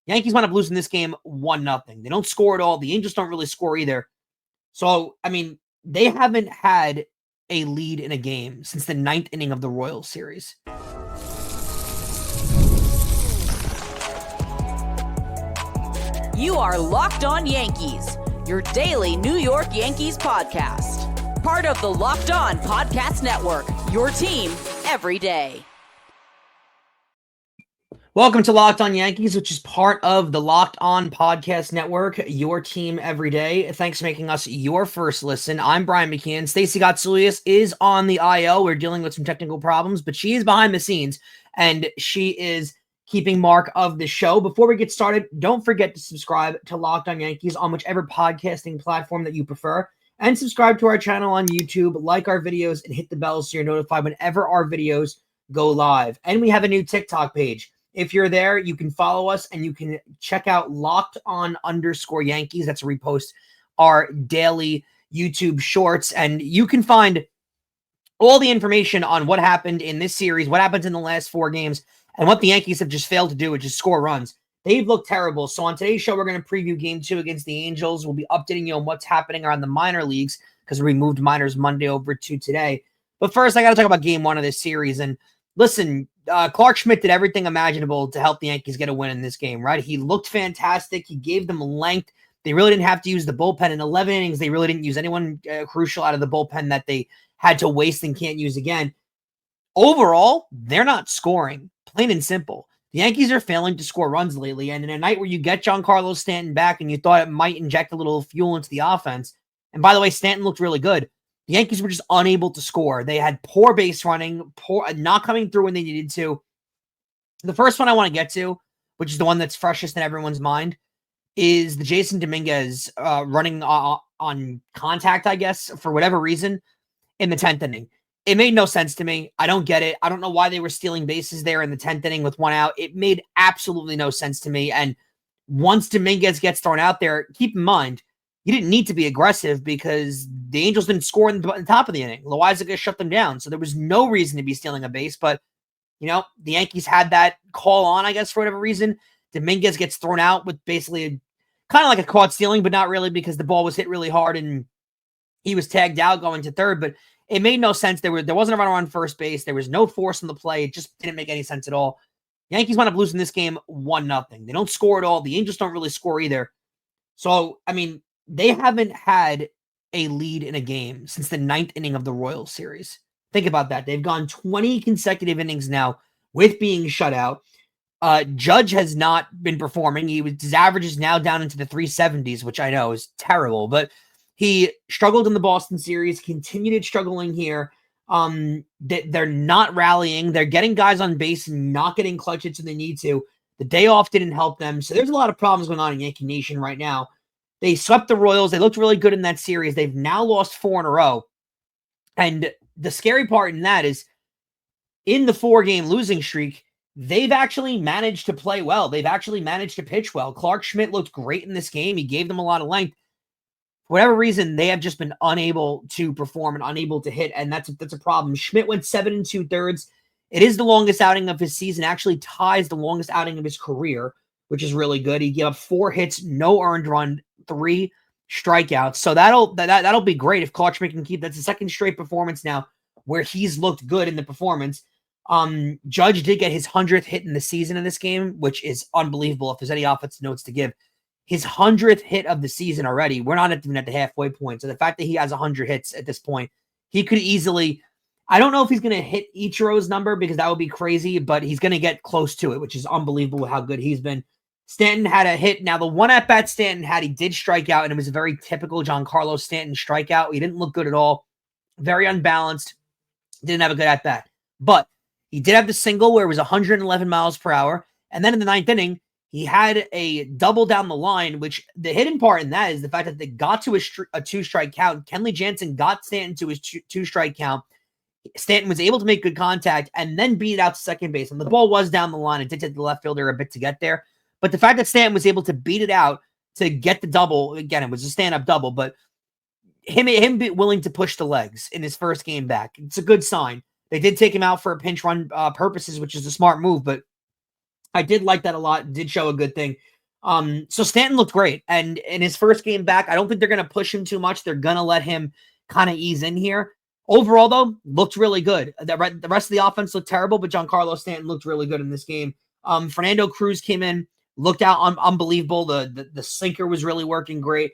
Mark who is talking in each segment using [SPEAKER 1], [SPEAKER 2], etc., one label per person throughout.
[SPEAKER 1] Yankees wind up losing this game 1-0. They don't score at all. The Angels don't really score either. So, I mean, they haven't had a lead in a game since the 9th inning of the Royals series.
[SPEAKER 2] You are Locked On Yankees, your daily New York Yankees podcast. Part of the Locked On Podcast Network, your team every day.
[SPEAKER 1] Welcome to Locked On Yankees, which is part of the Locked On Podcast Network, your team every day. Thanks for making us your first listen. I'm Brian McKeon. Stacey Gotsulias is on the IL. We're dealing with some technical problems, but she is behind the scenes, and she is keeping mark of the show. Before we get started, don't forget to subscribe to Locked On Yankees on whichever podcasting platform that you prefer, and subscribe to our channel on YouTube, like our videos, and hit the bell so you're notified whenever our videos go live. And we have a new TikTok page. If you're there, you can follow us and you can check out LockedOn_Yankees. That's where we post our daily YouTube shorts. And you can find all the information on what happened in this series, what happens in the last 4 games, and what the Yankees have just failed to do, which is score runs. They've looked terrible. So on today's show, we're going to preview Game 2 against the Angels. We'll be updating you on what's happening around the minor leagues because we moved minors Monday over to today. But first, I got to talk about Game 1 of this series. And listen, Clarke Schmidt did everything imaginable to help the Yankees get a win in this game, right? He looked fantastic. He gave them length. They really didn't have to use the bullpen. In 11 innings, they really didn't use anyone crucial out of the bullpen that they had to waste and can't use again. Overall, they're not scoring, plain and simple. The Yankees are failing to score runs lately, and in a night where you get Giancarlo Stanton back and you thought it might inject a little fuel into the offense, and by the way, Stanton looked really good, the Yankees were just unable to score. They had poor base running, not coming through when they needed to. The first one I want to get to, which is the one that's freshest in everyone's mind, is the Jason Dominguez running on contact, I guess, for whatever reason, in the 10th inning. It made no sense to me. I don't get it. I don't know why they were stealing bases there in the 10th inning with 1 out. It made absolutely no sense to me. And once Dominguez gets thrown out there, keep in mind, you didn't need to be aggressive because the Angels didn't score in the top of the inning. Loaiza shut them down. So there was no reason to be stealing a base. But, you know, the Yankees had that call on, I guess, for whatever reason. Dominguez gets thrown out with basically kind of like a caught stealing, but not really because the ball was hit really hard and he was tagged out going to third. But it made no sense. There wasn't a runner on first base. There was no force on the play. It just didn't make any sense at all. Yankees wound up losing this game 1-0. They don't score at all. The Angels don't really score either. So, I mean, they haven't had a lead in a game since the 9th inning of the Royals series. Think about that. They've gone 20 consecutive innings now with being shut out. Judge has not been performing. His average is now down into the 370s, which I know is terrible, but he struggled in the Boston series, continued struggling here. They're not rallying. They're getting guys on base and not getting clutch hits when they need to. The day off didn't help them. So there's a lot of problems going on in Yankee Nation right now. They swept the Royals. They looked really good in that series. They've now lost 4 in a row. And the scary part in that is in the 4-game losing streak, they've actually managed to play well. They've actually managed to pitch well. Clarke Schmidt looked great in this game. He gave them a lot of length. For whatever reason, they have just been unable to perform and unable to hit, and that's a problem. Schmidt went 7 2/3. It is the longest outing of his season, actually ties the longest outing of his career, which is really good. He gave up 4 hits, no earned run, 3 strikeouts. So that'll be great if Clarke Schmidt can keep. That's the second straight performance now where he's looked good in the performance. Judge did get his 100th hit in the season in this game, which is unbelievable. If there's any offensive notes to give, his 100th hit of the season already. We're not even at the halfway point. So the fact that he has 100 hits at this point, he could easily. I don't know if he's going to hit Ichiro's number because that would be crazy, but he's going to get close to it, which is unbelievable how good he's been. Stanton had a hit. Now, the one at-bat Stanton had, he did strike out, and it was a very typical Giancarlo Stanton strikeout. He didn't look good at all. Very unbalanced. Didn't have a good at-bat. But he did have the single where it was 111 miles per hour. And then in the 9th inning, he had a double down the line, which the hidden part in that is the fact that they got to a 2-strike count. Kenley Jansen got Stanton to his 2-strike count. Stanton was able to make good contact and then beat it out to second base. And the ball was down the line. It did take the left fielder a bit to get there. But the fact that Stanton was able to beat it out to get the double, again, it was a stand-up double, but him be willing to push the legs in his first game back, it's a good sign. They did take him out for pinch run purposes, which is a smart move, but I did like that a lot. Did show a good thing. So Stanton looked great. And in his first game back, I don't think they're going to push him too much. They're going to let him kind of ease in here. Overall, though, looked really good. The rest of the offense looked terrible, but Giancarlo Stanton looked really good in this game. Fernando Cruz came in, looked out unbelievable. The sinker was really working great.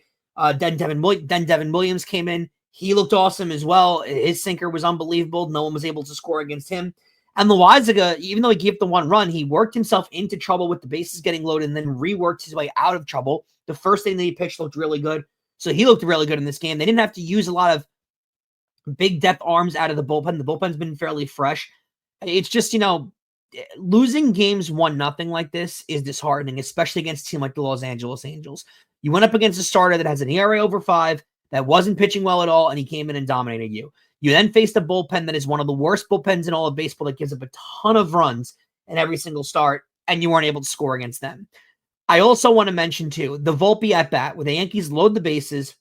[SPEAKER 1] Then Devin Williams came in. He looked awesome as well. His sinker was unbelievable. No one was able to score against him. And Loaizaga, even though he gave the one run, he worked himself into trouble with the bases getting loaded and then reworked his way out of trouble. The first thing that he pitched looked really good. So he looked really good in this game. They didn't have to use a lot of big depth arms out of the bullpen. The bullpen's been fairly fresh. It's just, losing games 1-0 like this is disheartening, especially against a team like the Los Angeles Angels. You went up against a starter that has an ERA over 5, that wasn't pitching well at all, and he came in and dominated you. You then faced a bullpen that is one of the worst bullpens in all of baseball that gives up a ton of runs in every single start, and you weren't able to score against them. I also want to mention, too, the Volpe at-bat, where the Yankees load the bases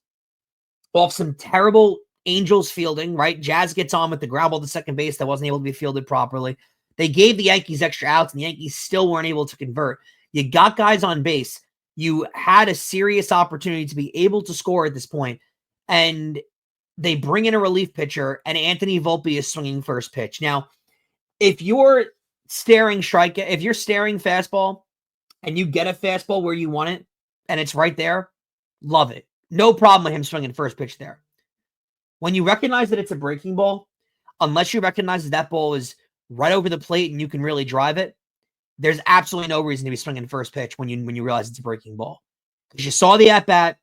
[SPEAKER 1] off some terrible Angels fielding, right? Jazz gets on with the ground ball to second base that wasn't able to be fielded properly. They gave the Yankees extra outs, and the Yankees still weren't able to convert. You got guys on base. You had a serious opportunity to be able to score at this point, and they bring in a relief pitcher, and Anthony Volpe is swinging first pitch. Now, if you're staring fastball, and you get a fastball where you want it, and it's right there, love it. No problem with him swinging first pitch there. When you recognize that it's a breaking ball, unless you recognize that that ball is right over the plate and you can really drive it, there's absolutely no reason to be swinging first pitch when you realize it's a breaking ball. Because you saw the at-bat,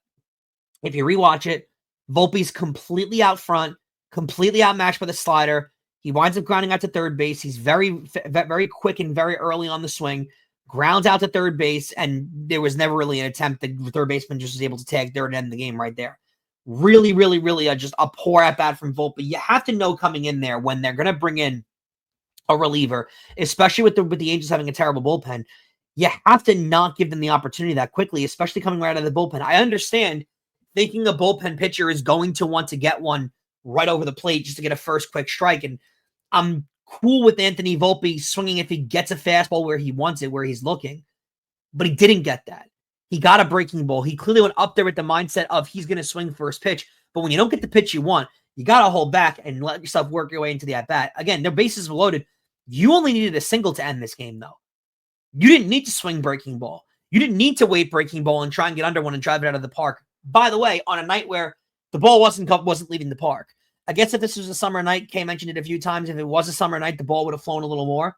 [SPEAKER 1] if you rewatch it, Volpe's completely out front, completely outmatched by the slider. He winds up grounding out to third base. He's very, very quick and very early on the swing, grounds out to third base, and there was never really an attempt. The third baseman just was able to tag third and end the game right there. Really, really, really just a poor at-bat from Volpe. You have to know coming in there when they're going to bring in a reliever, especially with the Angels having a terrible bullpen. You have to not give them the opportunity that quickly, especially coming right out of the bullpen. I understand thinking a bullpen pitcher is going to want to get one right over the plate just to get a first quick strike. And I'm cool with Anthony Volpe swinging if he gets a fastball where he wants it, where he's looking. But he didn't get that. He got a breaking ball. He clearly went up there with the mindset of he's going to swing first pitch. But when you don't get the pitch you want, you got to hold back and let yourself work your way into the at-bat. Again, their bases were loaded. You only needed a single to end this game, though. You didn't need to swing breaking ball. You didn't need to wait breaking ball and try and get under one and drive it out of the park. By the way, on a night where the ball wasn't leaving the park. I guess if this was a summer night, Kay mentioned it a few times, if it was a summer night, the ball would have flown a little more.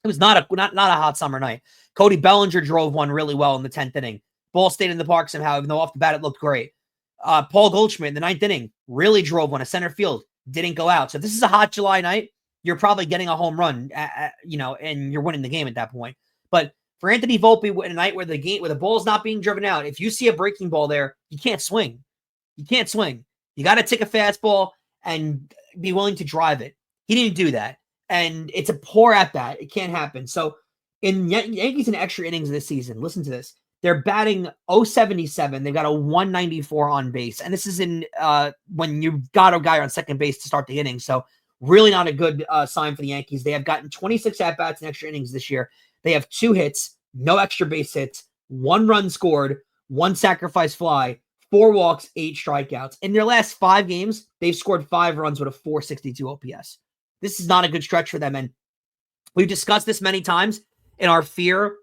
[SPEAKER 1] It was not a hot summer night. Cody Bellinger drove one really well in the 10th inning. Ball stayed in the park somehow, even though off the bat it looked great. Paul Goldschmidt in the 9th inning really drove one. A center field didn't go out. So if this is a hot July night, you're probably getting a home run, and you're winning the game at that point. But for Anthony Volpe, in a night where the ball's not being driven out, if you see a breaking ball there, you can't swing. You can't swing. You got to take a fastball and be willing to drive it. He didn't do that, and it's a poor at bat. It can't happen. So in Yankees in extra innings this season, listen to this. They're batting .077. They've got a 194 on base, and this is in when you've got a guy on second base to start the inning. So really not a good sign for the Yankees. They have gotten 26 at-bats in extra innings this year. They have 2 hits, no extra base hits, 1 run scored, 1 sacrifice fly, 4 walks, 8 strikeouts. In their last 5 games, they've scored 5 runs with a .462 OPS. This is not a good stretch for them, and we've discussed this many times in our fear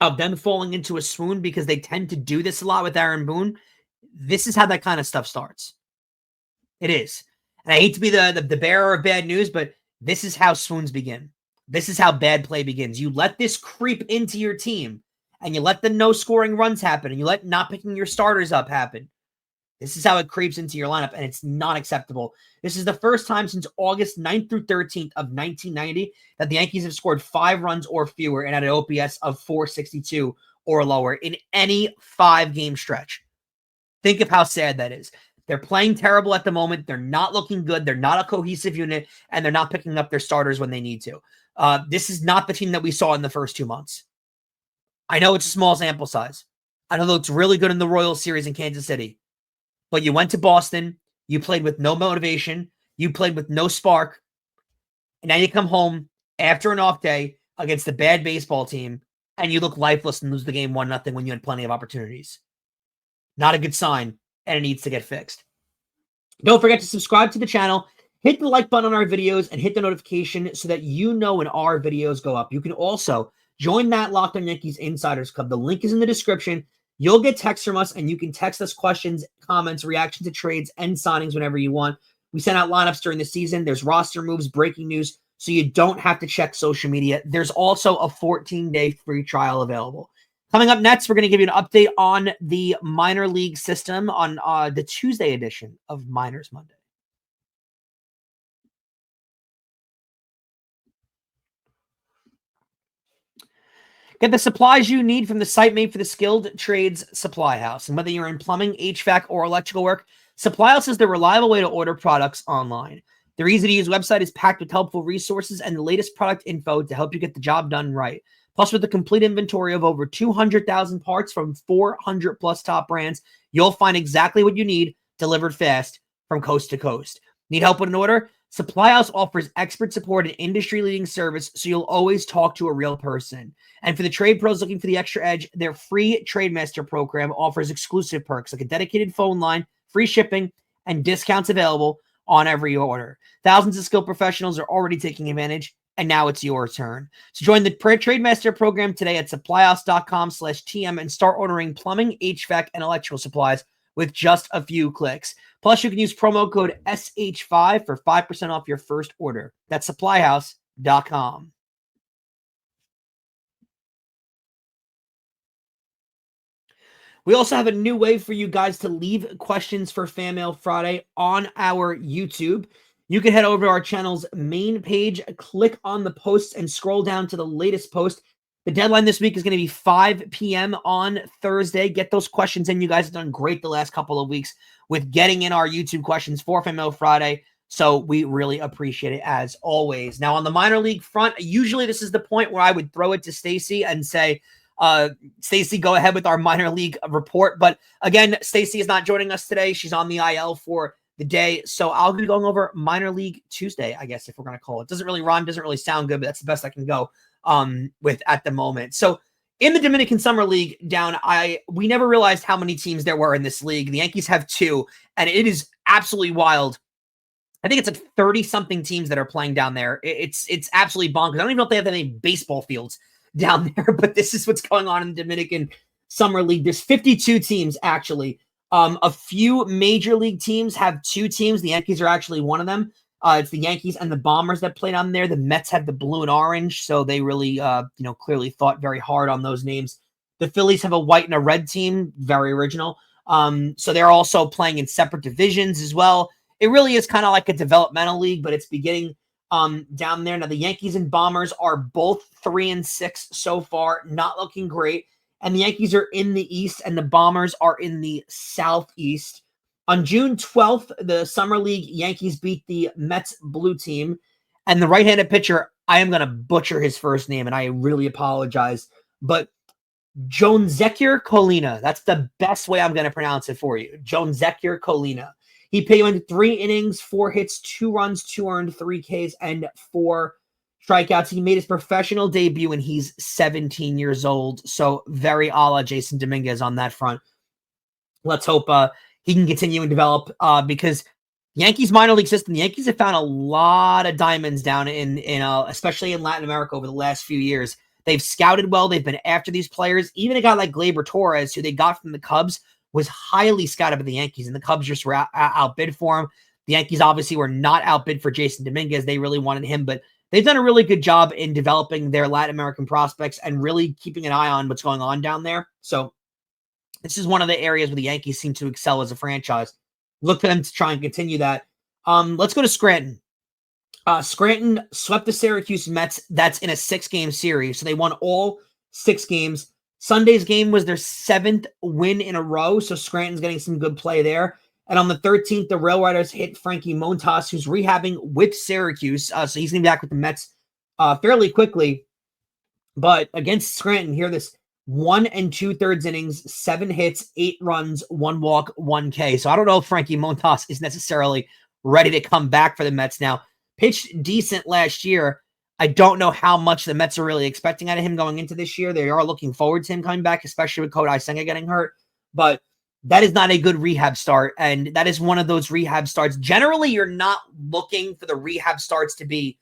[SPEAKER 1] of them falling into a swoon because they tend to do this a lot with Aaron Boone. This is how that kind of stuff starts. It is. And I hate to be the bearer of bad news, but this is how swoons begin. This is how bad play begins. You let this creep into your team, and you let the no-scoring runs happen, and you let not picking your starters up happen. This is how it creeps into your lineup, and it's not acceptable. This is the first time since August 9th through 13th of 1990 that the Yankees have scored 5 runs or fewer and had an OPS of .462 or lower in any 5-game stretch. Think of how sad that is. They're playing terrible at the moment. They're not looking good. They're not a cohesive unit, and they're not picking up their starters when they need to. This is not the team that we saw in the first 2 months. I know it's a small sample size. I know it looks really good in the Royals series in Kansas City. But you went to Boston. You played with no motivation. You played with no spark. And now you come home after an off day, against a bad baseball team and you look lifeless and lose the game 1-0 when you had plenty of opportunities. Not a good sign, and it needs to get fixed. Don't forget to subscribe to the channel, hit the like button on our videos, and hit the notification so that you know when our videos go up. You can also join that Locked On Yankees Insiders Club. The link is in the description. You'll get texts from us, and you can text us questions, comments, reactions to trades, and signings whenever you want. We send out lineups during the season. There's roster moves, breaking news, so you don't have to check social media. There's also a 14-day free trial available. Coming up next, we're going to give you an update on the minor league system on the Tuesday edition of Minors Monday. Get the supplies you need from the site made for the skilled trades Supply House. And whether you're in plumbing, HVAC, or electrical work, Supply House is the reliable way to order products online. Their easy-to-use website is packed with helpful resources and the latest product info to help you get the job done right. Plus, with a complete inventory of over 200,000 parts from 400-plus top brands, you'll find exactly what you need delivered fast from coast to coast. Need help with an order? Supply House offers expert support and industry-leading service, so you'll always talk to a real person. And for the trade pros looking for the extra edge, their free TradeMaster program offers exclusive perks like a dedicated phone line, free shipping, and discounts available on every order. Thousands of skilled professionals are already taking advantage, and now it's your turn. So join the TradeMaster program today at supplyhouse.com/TM and start ordering plumbing, HVAC, and electrical supplies with just a few clicks. Plus, you can use promo code SH5 for 5% off your first order. That's supplyhouse.com. We also have a new way for you guys to leave questions for Fan Mail Friday on our YouTube. You can head over to our channel's main page, click on the posts, and scroll down to the latest post. The deadline this week is going to be 5 p.m. on Thursday. Get those questions in. You guys have done great the last couple of weeks with getting in our YouTube questions for Fan Mail Friday, so we really appreciate it as always. Now, on the minor league front, usually this is the point where I would throw it to Stacy and say, Stacy, go ahead with our minor league report. But again, Stacy is not joining us today. She's on the IL for the day. So I'll be going over minor league Tuesday, I guess, if we're going to call it. Doesn't really rhyme, doesn't really sound good, but that's the best I can go with at the moment. So in the Dominican Summer League down, we never realized how many teams there were in this league. The Yankees have 2, and it is absolutely wild. I think it's like 30-something teams that are playing down there. It's absolutely bonkers. I don't even know if they have any baseball fields down there, but this is what's going on in the Dominican Summer League. There's 52 teams, actually. A few major league teams have 2 teams. The Yankees are actually one of them. It's the Yankees and the Bombers that played on there. The Mets have the blue and orange, so they really, clearly thought very hard on those names. The Phillies have a white and a red team, very original. So they're also playing in separate divisions as well. It really is kind of like a developmental league, but it's beginning down there. Now, the Yankees and Bombers are both 3-6 so far, not looking great. And the Yankees are in the East, and the Bombers are in the Southeast. On June 12th, the Summer League Yankees beat the Mets blue team. And the right-handed pitcher, I am going to butcher his first name, and I really apologize. But Giancarlo Colina, that's the best way I'm going to pronounce it for you. Giancarlo Colina. He pitched in 3 innings, 4 hits, 2 runs, 2 earned, 3 Ks, and 4 strikeouts. He made his professional debut when he's 17 years old. So very a la Jason Dominguez on that front. Let's hope he can continue and develop because Yankees minor league system, the Yankees have found a lot of diamonds down in especially in Latin America over the last few years. They've scouted well. They've been after these players. Even a guy like Gleyber Torres, who they got from the Cubs, was highly scouted by the Yankees, and the Cubs just were outbid for him. The Yankees obviously were not outbid for Jason Dominguez. They really wanted him, but they've done a really good job in developing their Latin American prospects and really keeping an eye on what's going on down there. So this is one of the areas where the Yankees seem to excel as a franchise. Look for them to try and continue that. Let's go to Scranton. Scranton swept the Syracuse Mets. That's in a 6-game series. So they won all 6 games. Sunday's game was their 7th win in a row. So Scranton's getting some good play there. And on the 13th, the Rail Riders hit Frankie Montas, who's rehabbing with Syracuse. So he's going to be back with the Mets fairly quickly. But against Scranton, here this 1 2/3 innings, 7 hits, 8 runs, 1 walk, 1 K. So I don't know if Frankie Montas is necessarily ready to come back for the Mets now. Pitched decent last year. I don't know how much the Mets are really expecting out of him going into this year. They are looking forward to him coming back, especially with Kodai Senga getting hurt. But that is not a good rehab start, and that is one of those rehab starts. Generally, you're not looking for the rehab starts to be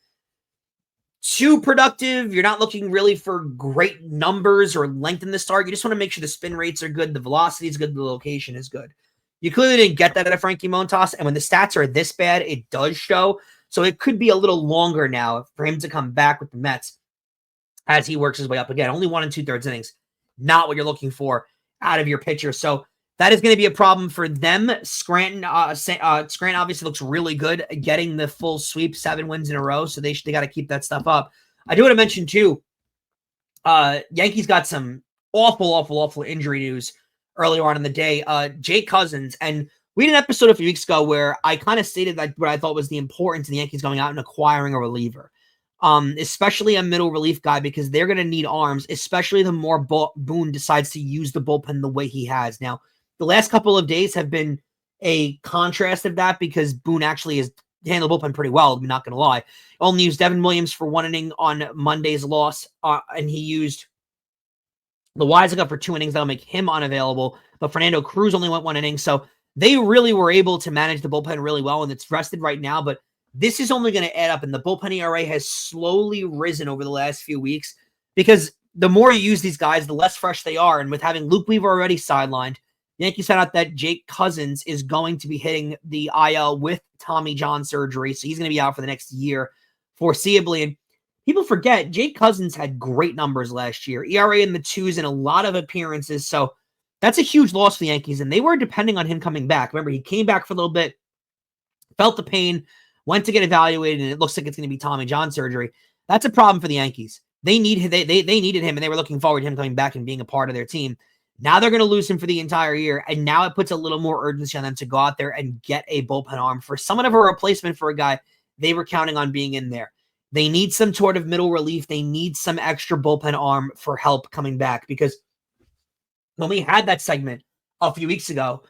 [SPEAKER 1] too productive. You're not looking really for great numbers or length in the start. You just want to make sure the spin rates are good, the velocity is good, the location is good. You clearly didn't get that out of Frankie Montas, and when the stats are this bad, it does show. So it could be a little longer now for him to come back with the Mets as he works his way up again. Only 1 2/3 innings, not what you're looking for out of your pitcher. So that is going to be a problem for them. Scranton obviously looks really good, getting the full sweep, 7 wins in a row. So they got to keep that stuff up. I do want to mention too, Yankees got some awful injury news earlier on in the day. Jake Cousins, and we did an episode a few weeks ago where I kind of stated that what I thought was the importance of the Yankees going out and acquiring a reliever, especially a middle relief guy, because they're going to need arms, especially the more Boone decides to use the bullpen the way he has. Now, the last couple of days have been a contrast of that because Boone actually has handled the bullpen pretty well, I'm not going to lie. Only used Devin Williams for 1 inning on Monday's loss, and he used the Loaisiga for 2 innings. That'll make him unavailable, but Fernando Cruz only went 1 inning, so they really were able to manage the bullpen really well, and it's rested right now, but this is only going to add up, and the bullpen ERA has slowly risen over the last few weeks because the more you use these guys, the less fresh they are, and with having Luke Weaver already sidelined, the Yankees found out that Jake Cousins is going to be hitting the IL with Tommy John surgery, so he's going to be out for the next year foreseeably, and people forget, Jake Cousins had great numbers last year, ERA in the 2s in a lot of appearances, so that's a huge loss for the Yankees, and they were depending on him coming back. Remember, he came back for a little bit, felt the pain, went to get evaluated, and it looks like it's going to be Tommy John surgery. That's a problem for the Yankees. They needed him, and they were looking forward to him coming back and being a part of their team. Now they're going to lose him for the entire year, and now it puts a little more urgency on them to go out there and get a bullpen arm for somewhat of a replacement for a guy they were counting on being in there. They need some sort of middle relief. They need some extra bullpen arm for help coming back, because when we had that segment a few weeks ago,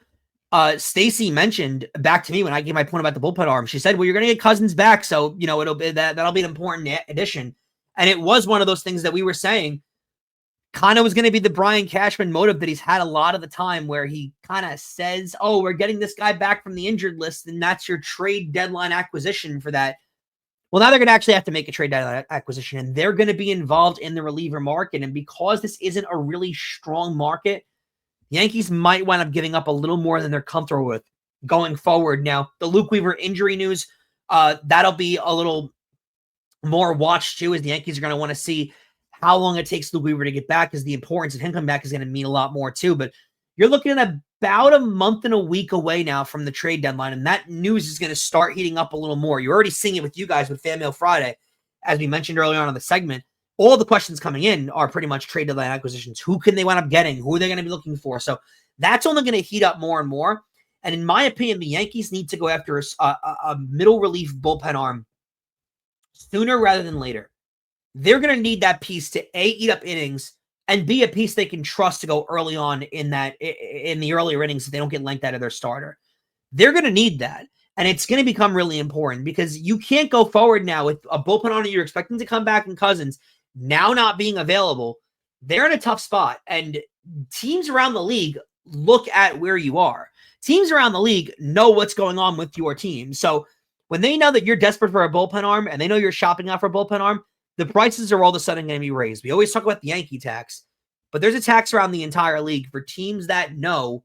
[SPEAKER 1] Stacy mentioned back to me when I gave my point about the bullpen arm. She said, well, you're going to get Cousins back, so it'll be that'll be an important addition. And it was one of those things that we were saying kind of was going to be the Brian Cashman motive that he's had a lot of the time, where he kind of says, oh, we're getting this guy back from the injured list, and that's your trade deadline acquisition for that. Well, now they're going to actually have to make a trade deadline acquisition, and they're going to be involved in the reliever market. And because this isn't a really strong market, the Yankees might wind up giving up a little more than they're comfortable with going forward. Now, the Luke Weaver injury news, that'll be a little more watched too, as the Yankees are going to want to see how long it takes Luke Weaver to get back, because the importance of him coming back is going to mean a lot more too. But you're looking at about a month and a week away now from the trade deadline, and that news is going to start heating up a little more. You're already seeing it with you guys with Fan Mail Friday, as we mentioned earlier on in the segment. All the questions coming in are pretty much trade deadline acquisitions. Who can they wind up getting? Who are they going to be looking for? So that's only going to heat up more and more. And in my opinion, the Yankees need to go after a middle relief bullpen arm sooner rather than later. They're going to need that piece to A, eat up innings, and B, a piece they can trust to go early on in the earlier innings if they don't get length out of their starter. They're going to need that. And it's going to become really important, because you can't go forward now with a bullpen arm that you're expecting to come back in Cousins now not being available. They're in a tough spot. And teams around the league look at where you are. Teams around the league know what's going on with your team. So when they know that you're desperate for a bullpen arm and they know you're shopping out for a bullpen arm, the prices are all of a sudden going to be raised. We always talk about the Yankee tax, but there's a tax around the entire league for teams that know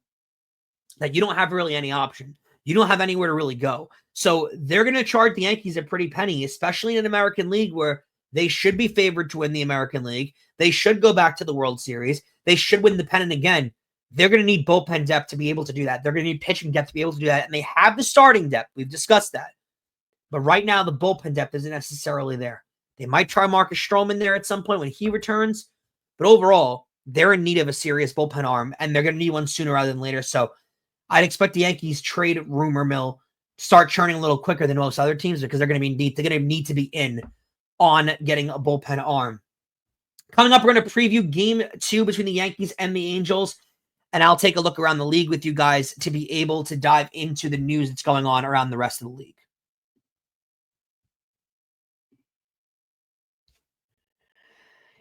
[SPEAKER 1] that you don't have really any option. You don't have anywhere to really go. So they're going to charge the Yankees a pretty penny, especially in an American League where they should be favored to win the American League. They should go back to the World Series. They should win the pennant again. They're going to need bullpen depth to be able to do that. They're going to need pitching depth to be able to do that. And they have the starting depth. We've discussed that. But right now, the bullpen depth isn't necessarily there. They might try Marcus Stroman there at some point when he returns. But overall, they're in need of a serious bullpen arm, and they're going to need one sooner rather than later. So I'd expect the Yankees trade rumor mill start churning a little quicker than most other teams, because they're going to need to be in on getting a bullpen arm. Coming up, we're going to preview Game 2 between the Yankees and the Angels, and I'll take a look around the league with you guys to be able to dive into the news that's going on around the rest of the league.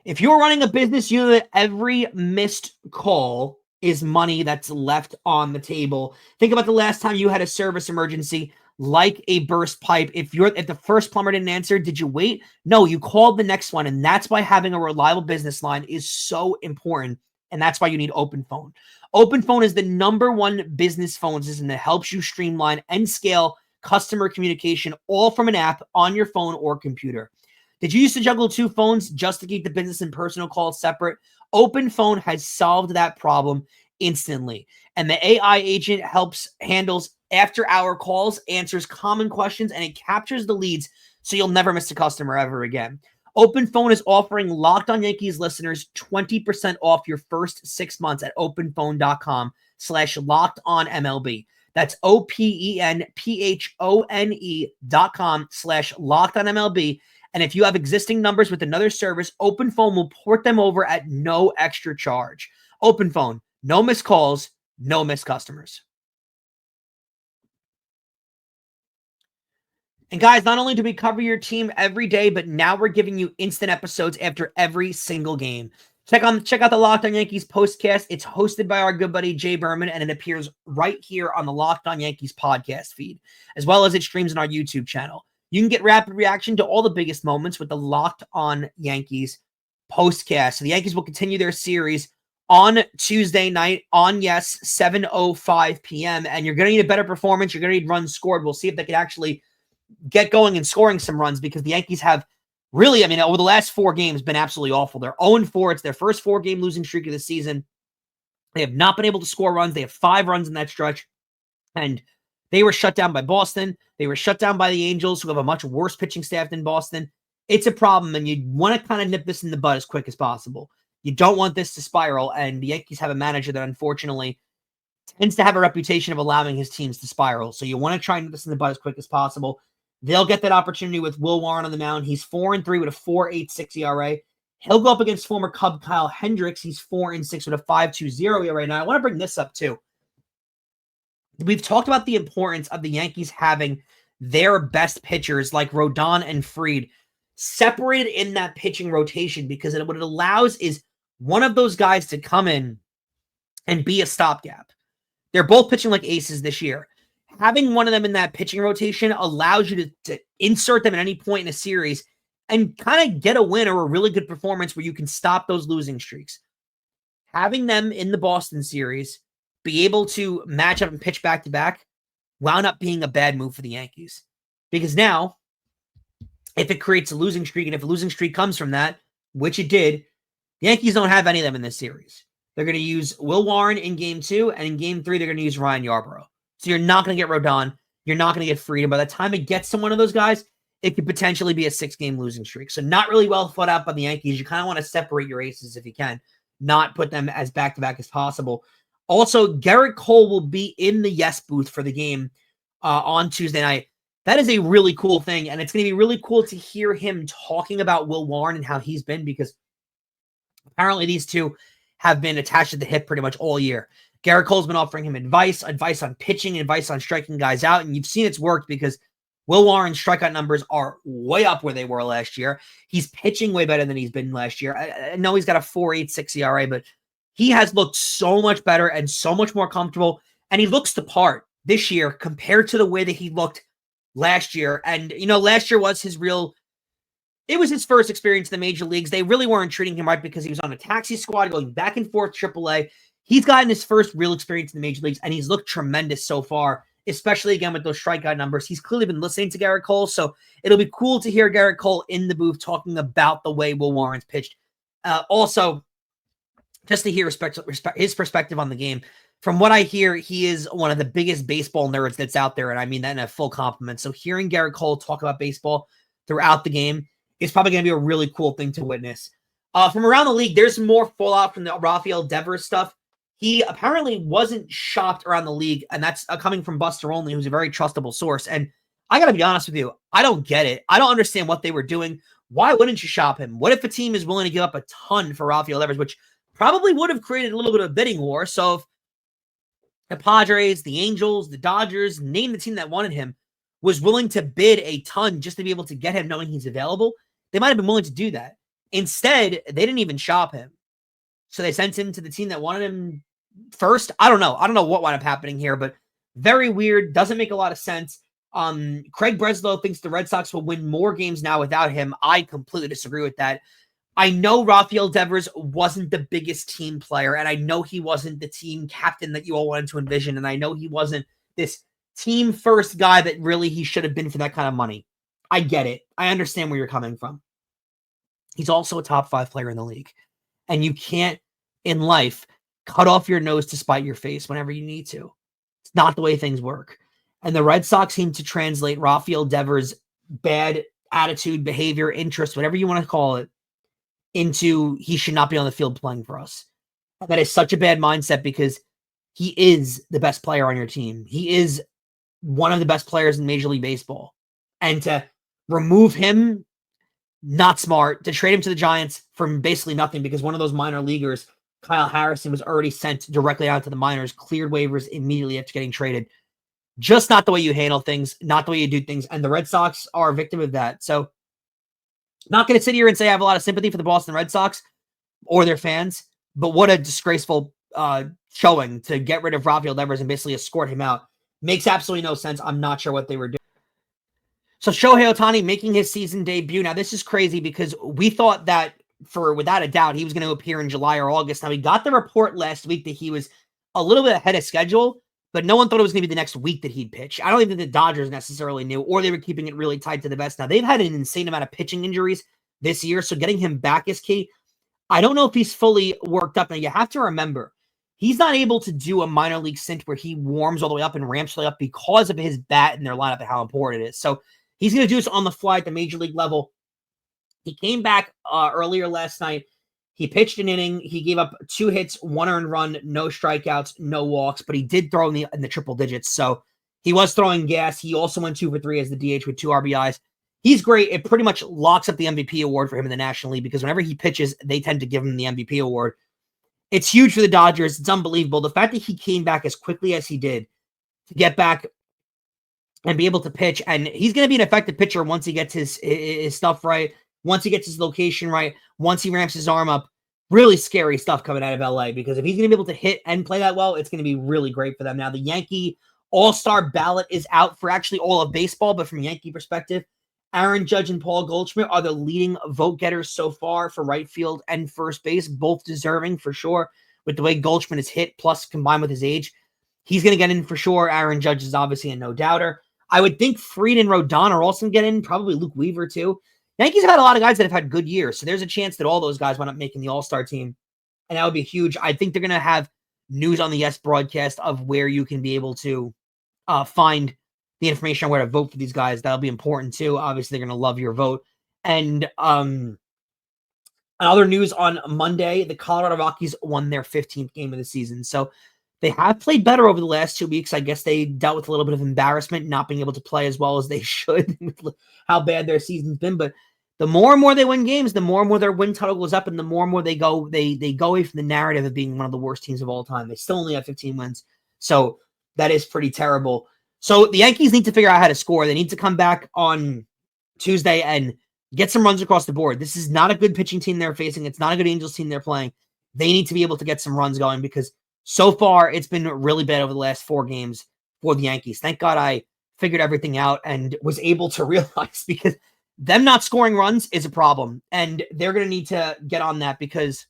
[SPEAKER 1] If you're running a business, you know that every missed call is money that's left on the table. Think about the last time you had a service emergency like a burst pipe. If the first plumber didn't answer, did you wait? No, you called the next one. And that's why having a reliable business line is so important. And that's why you need OpenPhone. OpenPhone is the #1 business phone system that helps you streamline and scale customer communication all from an app on your phone or computer. Did you used to juggle 2 phones just to keep the business and personal calls separate? OpenPhone has solved that problem instantly. And the AI agent handles after-hour calls, answers common questions, and it captures the leads so you'll never miss a customer ever again. OpenPhone is offering Locked On Yankees listeners 20% off your first 6 months at openphone.com/lockedonmlb. That's openphone.com/lockedonmlb. And if you have existing numbers with another service, OpenPhone will port them over at no extra charge. OpenPhone, no missed calls, no missed customers. And guys, not only do we cover your team every day, but now we're giving you instant episodes after every single game. Check out the Locked On Yankees postcast. It's hosted by our good buddy Jay Berman, and it appears right here on the Locked On Yankees podcast feed, as well as it streams on our YouTube channel. You can get rapid reaction to all the biggest moments with the Locked On Yankees postcast. So the Yankees will continue their series on Tuesday night on, 7:05 p.m. And you're going to need a better performance. You're going to need runs scored. We'll see if they can actually get going and scoring some runs, because the Yankees have really, over the last 4 games, been absolutely awful. They're 0-4. It's their first 4-game losing streak of the season. They have not been able to score runs. They have 5 runs in that stretch. And they were shut down by Boston. They were shut down by the Angels, who have a much worse pitching staff than Boston. It's a problem, and you want to kind of nip this in the bud as quick as possible. You don't want this to spiral, and the Yankees have a manager that unfortunately tends to have a reputation of allowing his teams to spiral. So you want to try and nip this in the bud as quick as possible. They'll get that opportunity with Will Warren on the mound. He's 4-3 with a 4.86 ERA. He'll go up against former Cub Kyle Hendricks. He's 4-6 with a 5.20 ERA. Now, I want to bring this up too. We've talked about the importance of the Yankees having their best pitchers like Rodon and Fried separated in that pitching rotation, because what it allows is one of those guys to come in and be a stopgap. They're both pitching like aces this year. Having one of them in that pitching rotation allows you to insert them at any point in a series and kind of get a win or a really good performance where you can stop those losing streaks. Having them in the Boston series, be able to match up and pitch back-to-back, wound up being a bad move for the Yankees. Because now, if it creates a losing streak, and if a losing streak comes from that, which it did, the Yankees don't have any of them in this series. They're going to use Will Warren in Game 2, and in Game 3, they're going to use Ryan Yarbrough. So you're not going to get Rodon. You're not going to get Fried. And by the time it gets to one of those guys, it could potentially be a 6-game losing streak. So not really well thought out by the Yankees. You kind of want to separate your aces if you can, not put them as back-to-back as possible. Also, Gerrit Cole will be in the yes booth for the game on Tuesday night. That is a really cool thing, and it's going to be really cool to hear him talking about Will Warren and how he's been, because apparently these two have been attached to the hip pretty much all year. Gerrit Cole's been offering him advice on pitching, advice on striking guys out, and you've seen it's worked, because Will Warren's strikeout numbers are way up where they were last year. He's pitching way better than he's been last year. I know he's got a 4.86 ERA, but he has looked so much better and so much more comfortable, and he looks the part this year compared to the way that he looked last year. And, last year was his first experience in the major leagues. They really weren't treating him right because he was on a taxi squad going back and forth AAA. He's gotten his first real experience in the major leagues, and he's looked tremendous so far, especially again with those strikeout numbers. He's clearly been listening to Gerrit Cole, so it'll be cool to hear Gerrit Cole in the booth talking about the way Will Warren's pitched. Also, just to hear his perspective on the game. From what I hear, he is one of the biggest baseball nerds that's out there, and I mean that in a full compliment. So hearing Gerrit Cole talk about baseball throughout the game is probably going to be a really cool thing to witness. From around the league, there's more fallout from the Rafael Devers stuff. He apparently wasn't shopped around the league, and that's coming from Buster Olney, who's a very trustable source. And I got to be honest with you, I don't get it. I don't understand what they were doing. Why wouldn't you shop him? What if a team is willing to give up a ton for Rafael Devers, which probably would have created a little bit of a bidding war? So if the Padres, the Angels, the Dodgers, name the team that wanted him, was willing to bid a ton just to be able to get him knowing he's available, they might have been willing to do that. Instead, they didn't even shop him. So they sent him to the team that wanted him first. I don't know. I don't know what wound up happening here, but very weird. Doesn't make a lot of sense. Craig Breslow thinks the Red Sox will win more games now without him. I completely disagree with that. I know Rafael Devers wasn't the biggest team player, and I know he wasn't the team captain that you all wanted to envision, and I know he wasn't this team first guy that really he should have been for that kind of money. I get it. I understand where you're coming from. He's also a top 5 player in the league, and you can't, in life, cut off your nose to spite your face whenever you need to. It's not the way things work. And the Red Sox seem to translate Rafael Devers' bad attitude, behavior, interest, whatever you want to call it, into he should not be on the field playing for us. That is such a bad mindset because he is the best player on your team. He is one of the best players in Major League Baseball. And to remove him, not smart. To trade him to the Giants for basically nothing because one of those minor leaguers, Kyle Harrison, was already sent directly out to the minors, cleared waivers immediately after getting traded. Just not the way you handle things, not the way you do things. And the Red Sox are a victim of that. So not going to sit here and say I have a lot of sympathy for the Boston Red Sox or their fans, but what a disgraceful showing to get rid of Rafael Devers and basically escort him out. Makes absolutely no sense. I'm not sure what they were doing. So Shohei Ohtani making his season debut. Now, this is crazy because we thought that without a doubt, he was going to appear in July or August. Now, we got the report last week that he was a little bit ahead of schedule, but no one thought it was going to be the next week that he'd pitch. I don't even think the Dodgers necessarily knew, or they were keeping it really tight to the vest. Now, they've had an insane amount of pitching injuries this year, so getting him back is key. I don't know if he's fully worked up. Now, you have to remember, he's not able to do a minor league stint where he warms all the way up and ramps all the way up because of his bat in their lineup and how important it is. So he's going to do this on the fly at the major league level. He came back earlier last night. He pitched an inning. He gave up 2 hits, 1 earned run, no strikeouts, no walks, but he did throw in the triple digits. So he was throwing gas. He also went 2 for 3 as the DH with 2 RBIs. He's great. It pretty much locks up the MVP award for him in the National League because whenever he pitches, they tend to give him the MVP award. It's huge for the Dodgers. It's unbelievable. The fact that he came back as quickly as he did to get back and be able to pitch, and he's going to be an effective pitcher once he gets his stuff right, once he gets his location right, once he ramps his arm up. Really scary stuff coming out of LA because if he's going to be able to hit and play that well, it's going to be really great for them. Now, the Yankee All-Star ballot is out for actually all of baseball, but from a Yankee perspective, Aaron Judge and Paul Goldschmidt are the leading vote getters so far for right field and first base, both deserving for sure. With the way Goldschmidt is hit, plus combined with his age, he's going to get in for sure. Aaron Judge is obviously a no-doubter. I would think Fried and Rodon are also going to get in, probably Luke Weaver too. Yankees have had a lot of guys that have had good years, so there's a chance that all those guys wind up making the All-Star team, and that would be huge. I think they're going to have news on the Yes broadcast of where you can be able to find the information on where to vote for these guys. That'll be important too. Obviously, they're going to love your vote. And other news on Monday, the Colorado Rockies won their 15th game of the season. So they have played better over the last 2 weeks. I guess they dealt with a little bit of embarrassment, not being able to play as well as they should with how bad their season's been. But the more and more they win games, the more and more their win total goes up, and the more and more they go away from the narrative of being one of the worst teams of all time. They still only have 15 wins. So that is pretty terrible. So the Yankees need to figure out how to score. They need to come back on Tuesday and get some runs across the board. This is not a good pitching team they're facing. It's not a good Angels team they're playing. They need to be able to get some runs going because so far it's been really bad over the last 4 games for the Yankees. Thank God I figured everything out and was able to realize because them not scoring runs is a problem. And they're going to need to get on that because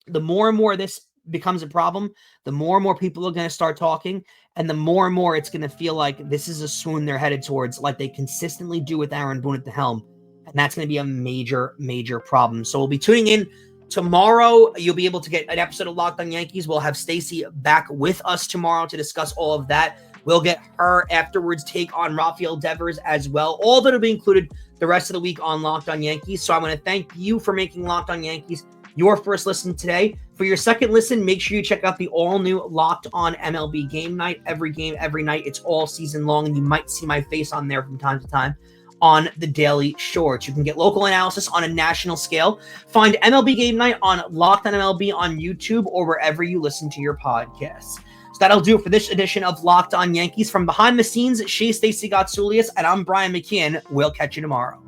[SPEAKER 1] the more and more this becomes a problem, the more and more people are going to start talking, and the more and more it's going to feel like this is a swoon they're headed towards, like they consistently do with Aaron Boone at the helm. And that's going to be a major, major problem. So we'll be tuning in tomorrow. You'll be able to get an episode of Locked On Yankees. We'll have Stacy back with us tomorrow to discuss all of that. We'll get her afterwards take on Rafael Devers as well. All that will be included the rest of the week on Locked On Yankees. So I'm going to thank you for making Locked On Yankees your first listen today. For your second listen, make sure you check out the all-new Locked On MLB Game Night. Every game, every night. It's all season long, and you might see my face on there from time to time on the Daily Shorts. You can get local analysis on a national scale. Find MLB Game Night on Locked On MLB on YouTube or wherever you listen to your podcasts. So that'll do it for this edition of Locked On Yankees. From behind the scenes, she's Stacey Gotsulias, and I'm Brian McKeon. We'll catch you tomorrow.